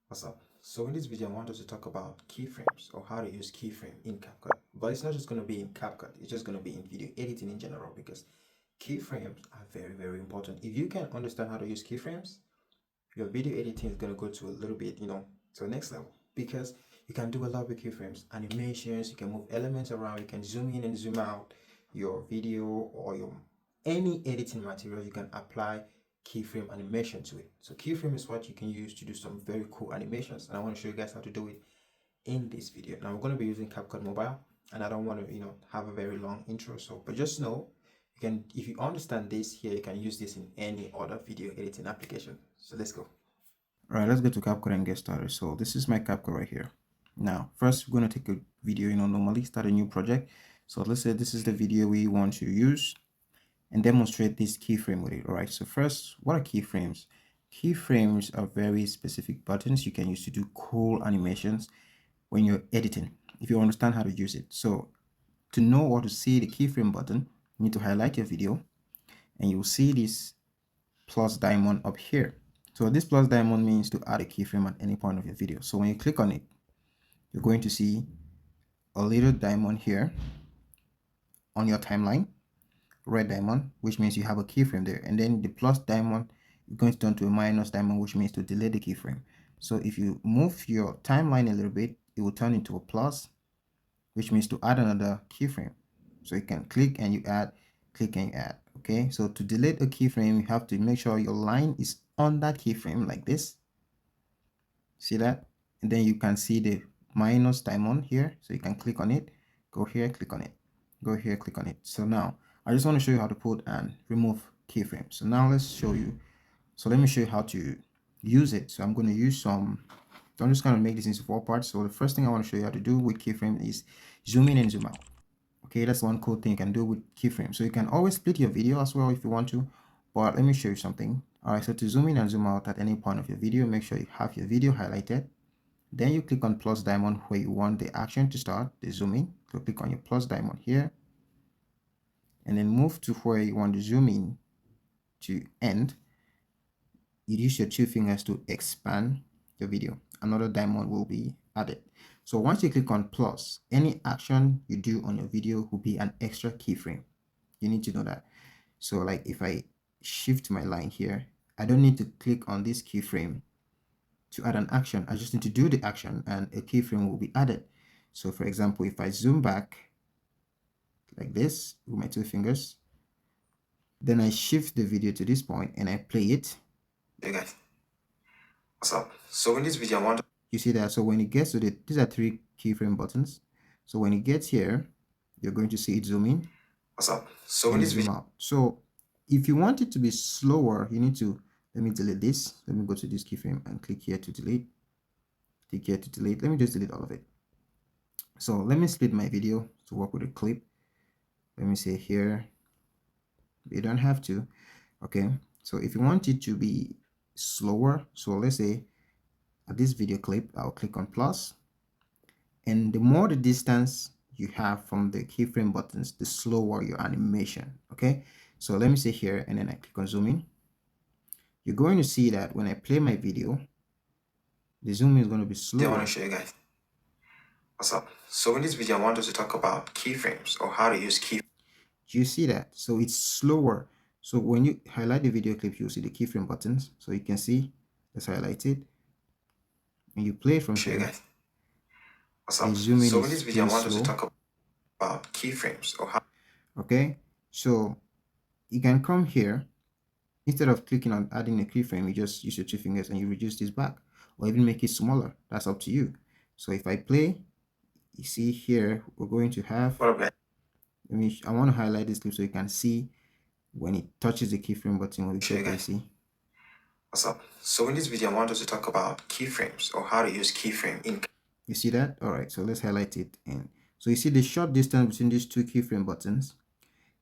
What's up? So in this video, I want us to talk about keyframes or how to use keyframe in CapCut. But it's not just going to be in CapCut, it's just going to be in video editing in general because keyframes are very, very important. If you can understand how to use keyframes, your video editing is going to go to a little bit, to the next level because you can do a lot with keyframes, animations, you can move elements around, you can zoom in and zoom out your video or your any editing material. You can apply keyframe animation to it. So keyframe is what you can use to do some very cool animations, and I want to show you guys how to do it in this video. Now we're going to be using CapCut Mobile, and I don't want to have a very long intro, so but just know you can, if you understand this here, you can use this in any other video editing application. So let's go. All right, let's go to CapCut and get started. So this is my CapCut right here. Now first we're going to take a video, normally start a new project. So let's say this is the video we want to use and demonstrate this keyframe with it. All right, so first, what are keyframes? Keyframes are very specific buttons you can use to do cool animations when you're editing, if you understand how to use it. So to know or to see the keyframe button, you need to highlight your video and you'll see this plus diamond up here. So this plus diamond means to add a keyframe at any point of your video. So when you click on it, you're going to see a little diamond here on your timeline, red diamond, which means you have a keyframe there, and then the plus diamond is going to turn to a minus diamond, which means to delete the keyframe. So if you move your timeline a little bit, it will turn into a plus, which means to add another keyframe. So you can click and you add, click and you add. Okay, so to delete a keyframe, you have to make sure your line is on that keyframe like this. See that? And then you can see the minus diamond here, so you can click on it, go here, click on it, go here, click on it. So now I just want to show you how to put and remove keyframes. So now let's show you. So let me show you how to use it. So I'm going to use some, I'm just going to make this into 4 parts. So the first thing I want to show you how to do with keyframe is zoom in and zoom out. Okay, that's one cool thing you can do with keyframe. So you can always split your video as well if you want to, but let me show you something. All right, so to zoom in and zoom out at any point of your video, make sure you have your video highlighted. Then you click on plus diamond where you want the action to start, the zoom in. So click on your plus diamond here, and then move to where you want to zoom in to end. You use your 2 fingers to expand the video. Another diamond will be added. So once you click on plus, any action you do on your video will be an extra keyframe. You need to know that. So like if I shift my line here, I don't need to click on this keyframe to add an action. I just need to do the action and a keyframe will be added. So for example, if I zoom back like this with my 2 fingers, then I shift the video to this point and I play it. Hey guys, what's up? So in this video I want to, you see that, so when it gets to these are 3 keyframe buttons. So when it gets here, you're going to see it zoom in. What's up? So in this video out. So if you want it to be slower, you need to, let me delete this. Let me go to this keyframe and click here to delete. Click here to delete. Let me just delete all of it. So let me split my video to work with a clip. Let me say here, you don't have to. Okay, so if you want it to be slower, so let's say at this video clip, I'll click on plus, and the more the distance you have from the keyframe buttons, the slower your animation. Okay, so let me say here, and then I click on zoom in. You're going to see that when I play my video, the zoom is going to be slow. I want to show you guys what's up. So in this video I want us to talk about keyframes or how to use keyframes. You see that? So it's slower. So when you highlight the video clip, you'll see the keyframe buttons. So you can see, let's highlight it. And you play from here. Guys, what's up? So in this video I want us to talk about keyframes or how. Okay, so you can come here. Instead of clicking on adding a keyframe, you just use your 2 fingers and you reduce this back, or even make it smaller. That's up to you. So if I play, you see here, we're going to have, I want to highlight this clip so you can see when it touches the keyframe button, what you can see. What's up? So in this video I want us to talk about keyframes or how to use keyframe in. You see that? All right, so let's highlight it. And so you see the short distance between these 2 keyframe buttons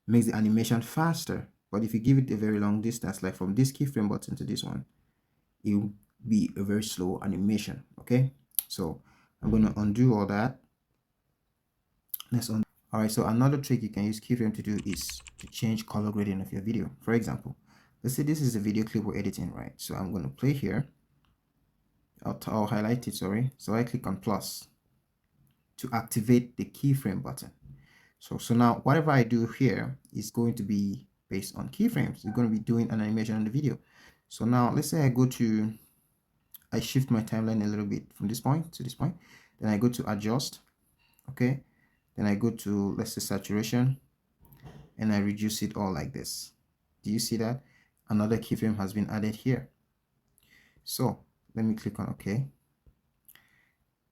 makes the animation faster. But if you give it a very long distance, like from this keyframe button to this one, it will be a very slow animation. Okay, so I'm going to undo all that. Let's undo. All right, so another trick you can use keyframe to do is to change color grading of your video. For example, let's say this is a video clip we're editing, right? So I'm going to play here, I'll highlight it, sorry. So I click on plus to activate the keyframe button. So now whatever I do here is going to be based on keyframes. You're going to be doing an animation on the video. So now let's say I shift my timeline a little bit from this point to this point. Then I go to adjust. Okay. Then I go to, let's say, saturation, and I reduce it all like this. Do you see that? Another keyframe has been added here. So let me click on OK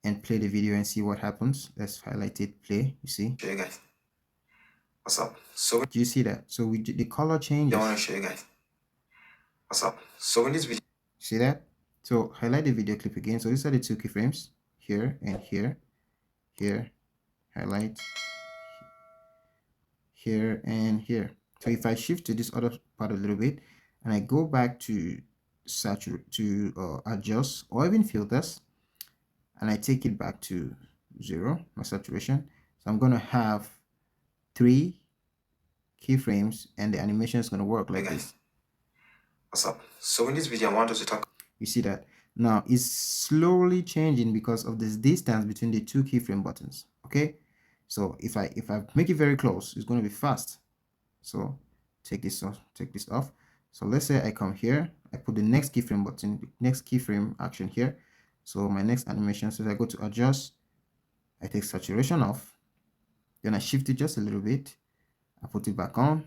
and play the video and see what happens. Let's highlight it, play. You see? Show you guys. What's up? So Do you see that? So the color changes. I want to show you guys. What's up? So in this video, see that? So highlight the video clip again. So these are the two keyframes, here and here, here, highlight, here and here. So if I shift to this other part a little bit and I go back to saturate, to adjust or even filters, and I take it back to 0, my saturation, so I'm going to have 3 keyframes and the animation is going to work like this. What's up? So in this video, I want us to talk. You see that? Now it's slowly changing because of this distance between the two keyframe buttons. Okay, so if I make it very close, it's going to be fast. So take this off. So let's say I come here, I put the next keyframe button, the next keyframe action here. So my next animation, so I go to adjust, I take saturation off, then I shift it just a little bit, I put it back on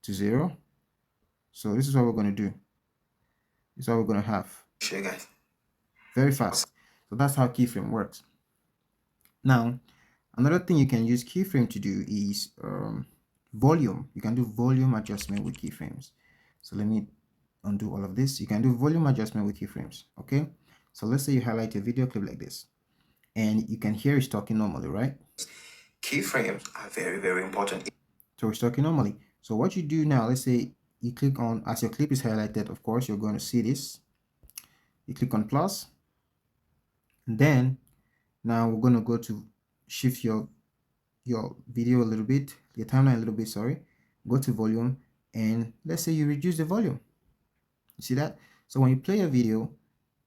to 0. So this is what we're going to do. This is what we're going to have. Show you guys. Very fast. So that's how keyframe works. Now, another thing you can use keyframe to do is volume. You can do volume adjustment with keyframes. So let me undo all of this. You can do volume adjustment with keyframes. Okay. So let's say you highlight a video clip like this, and you can hear it's talking normally, right? Keyframes are very, very important. So it's talking normally. So what you do now, let's say you click on, as your clip is highlighted, of course, you're going to see this. You click on plus. And then now we're going to go to shift your video a little bit, your timeline a little bit, sorry. Go to volume, and let's say you reduce the volume. You see that? So when you play a video,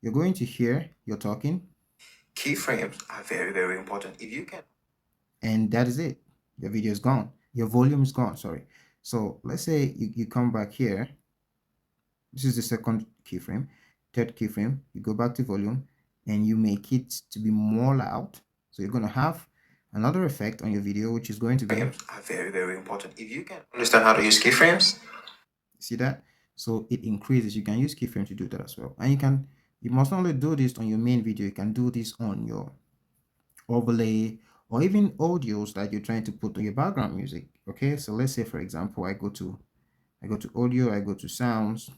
you're going to hear you're talking. Keyframes are very, very important. If you can. And that is it. Your video is gone. Your volume is gone, sorry. So let's say you come back here. This is the second keyframe. Third keyframe, you go back to volume and you make it to be more loud. So you're going to have another effect on your video, which is going to be keyframes are very, very important. If you can understand how to use keyframes, see that? So it increases. You can use keyframes to do that as well. And you must not only do this on your main video, you can do this on your overlay or even audios that you're trying to put on your background music. Okay, so let's say, for example, I go to audio, I go to sounds,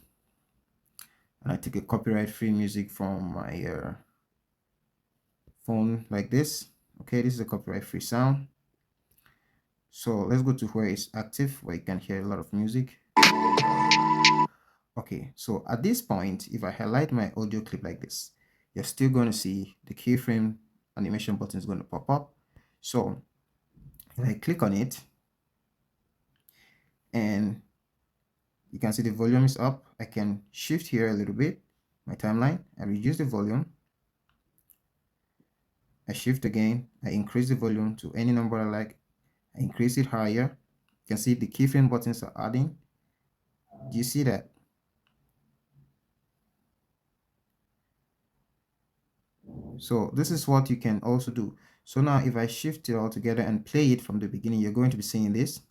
and I take a copyright free music from my phone like this. Okay, this is a copyright free sound. So let's go to where it's active, where you can hear a lot of music. Okay, so at this point, if I highlight my audio clip like this, you're still going to see the keyframe animation button is going to pop up. So if I click on it, and you can see the volume is up, I can shift here a little bit, my timeline, I reduce the volume, I shift again, I increase the volume to any number I like, I increase it higher. You can see the keyframe buttons are adding. Do you see that? So this is what you can also do. So now if I shift it all together and play it from the beginning, you're going to be seeing this.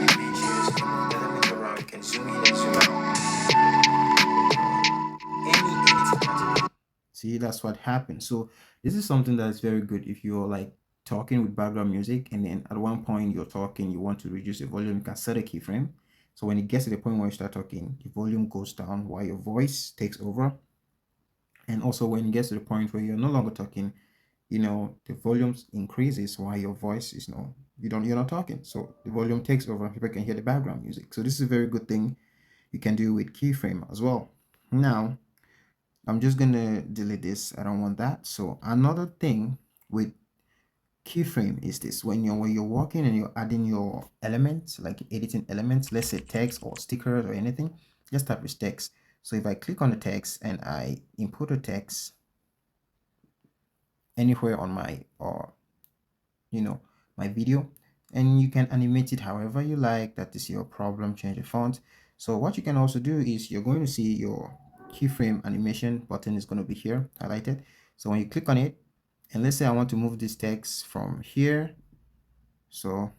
See, that's what happens. So this is something that is very good if you're like talking with background music and then at one point you're talking, you want to reduce the volume, you can set a keyframe. So when it gets to the point where you start talking, the volume goes down while your voice takes over. And also when it gets to the point where you're no longer talking, you know, the volume increases while your voice is you're not talking. So the volume takes over and people can hear the background music. So this is a very good thing you can do with keyframe as well. Now, I'm just gonna delete this. I don't want that. So another thing with keyframe is this: when you're working and you're adding your elements, like editing elements, let's say text or stickers or anything, just type with text. So if I click on the text and I input a text anywhere on my my video, and you can animate it however you like. That is your problem. Change the font. So what you can also do is you're going to see your keyframe animation button is going to be here highlighted. So when you click on it, and let's say I want to move this text from here, so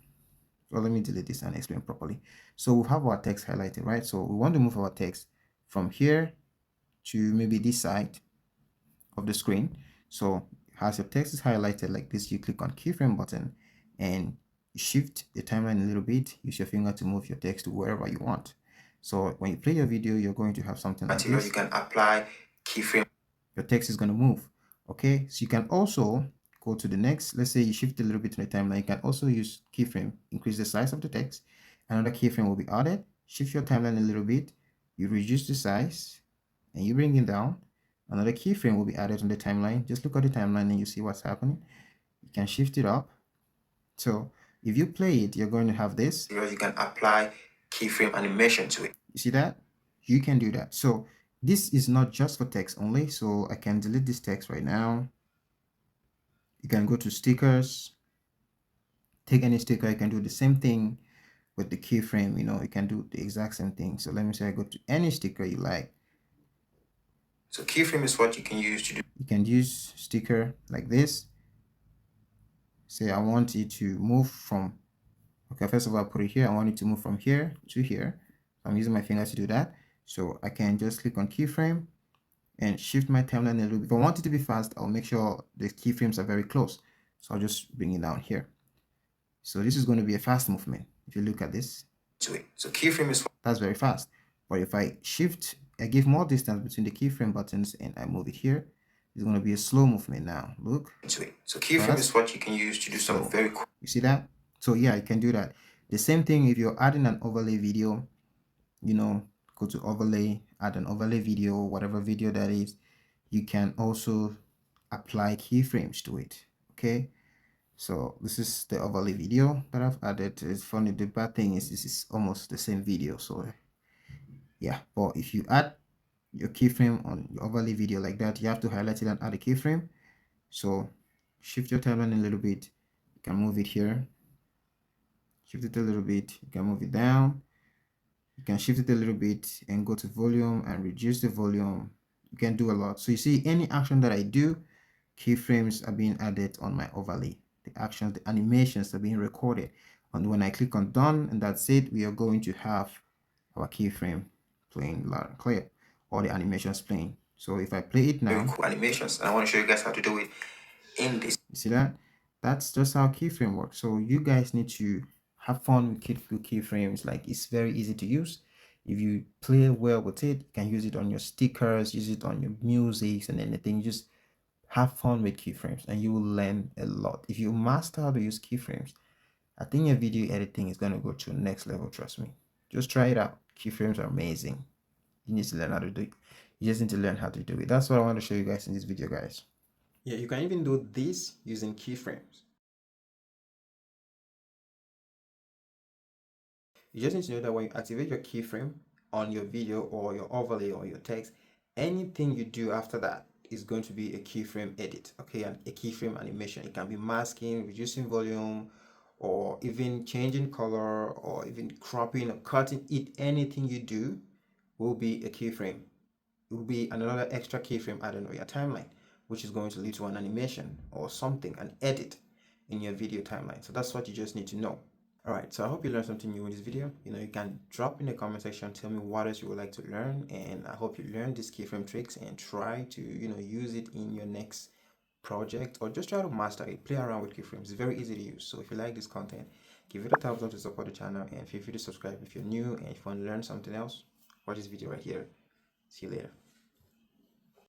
let me delete this and explain properly. So we have our text highlighted, right? So we want to move our text from here to maybe this side of the screen. So as your text is highlighted like this, you click on keyframe button and shift the timeline a little bit. Use your finger to move your text to wherever you want. So when you play your video, you're going to have something like this. You can apply keyframe. Your text is going to move. Okay, so you can also go to the next. Let's say you shift a little bit to the timeline. You can also use keyframe, increase the size of the text. Another keyframe will be added. Shift your timeline a little bit. You reduce the size and you bring it down. Another keyframe will be added on the timeline. Just look at the timeline and you see what's happening. You can shift it up. So if you play it, you're going to have this. You can apply keyframe animation to it. You see that? You can do that. So this is not just for text only. So I can delete this text right now. You can go to stickers. Take any sticker. You can do the same thing with the keyframe. You can do the exact same thing. So let me say I go to any sticker you like. So keyframe is what you can use to do. You can use sticker like this. Say I want it to move from, okay, first of all, I'll put it here. I want it to move from here to here. I'm using my finger to do that. So I can just click on keyframe and shift my timeline a little bit. If I want it to be fast, I'll make sure the keyframes are very close. So I'll just bring it down here. So this is going to be a fast movement. If you look at this. So keyframe is, that's very fast. But if I shift, I give more distance between the keyframe buttons and I move it here, it's going to be a slow movement now. Look. So keyframe is what you can use to do something very cool. You see that? So yeah, you can do that. The same thing if you're adding an overlay video, go to overlay, add an overlay video, whatever video that is. You can also apply keyframes to it. Okay. So this is the overlay video that I've added. It's funny, the bad thing is this is almost the same video. So yeah, but if you add your keyframe on your overlay video like that, you have to highlight it and add a keyframe. So shift your timeline a little bit. You can move it here. Shift it a little bit. You can move it down. You can shift it a little bit and go to volume and reduce the volume. You can do a lot. So you see, any action that I do, keyframes are being added on my overlay. The actions, the animations are being recorded. And when I click on done, and that's it, we are going to have our keyframe playing loud and clear, or the animations playing. So if I play it now, very cool animations, and I want to show you guys how to do it in this. You see that? That's just how keyframe works. So you guys need to have fun with keyframes. Like, it's very easy to use. If you play well with it, you can use it on your stickers, use it on your music and anything. Just have fun with keyframes and you will learn a lot. If you master how to use keyframes, I think your video editing is going to go to the next level. Trust me. Just try it out. Keyframes are amazing. You need to learn how to do it. You just need to learn how to do it. That's what I want to show you guys in this video, guys. Yeah, you can even do this using keyframes. You just need to know that when you activate your keyframe on your video or your overlay or your text, anything you do after that is going to be a keyframe edit, okay, and a keyframe animation. It can be masking, reducing volume, or even changing color, or even cropping or cutting it. Anything you do will be a keyframe. It will be another extra keyframe added on your timeline, which is going to lead to an animation or something, an edit in your video timeline. So that's what you just need to know. All right, so I hope you learned something new in this video. You can drop in the comment section, tell me what else you would like to learn, and I hope you learned these keyframe tricks and try to use it in your next project, or just try to master it. Play around with keyframes. It's very easy to use. So if you like this content, give it a thumbs up to support the channel, and feel free to subscribe if you're new, and if you want to learn something else, watch this video right here. See you later.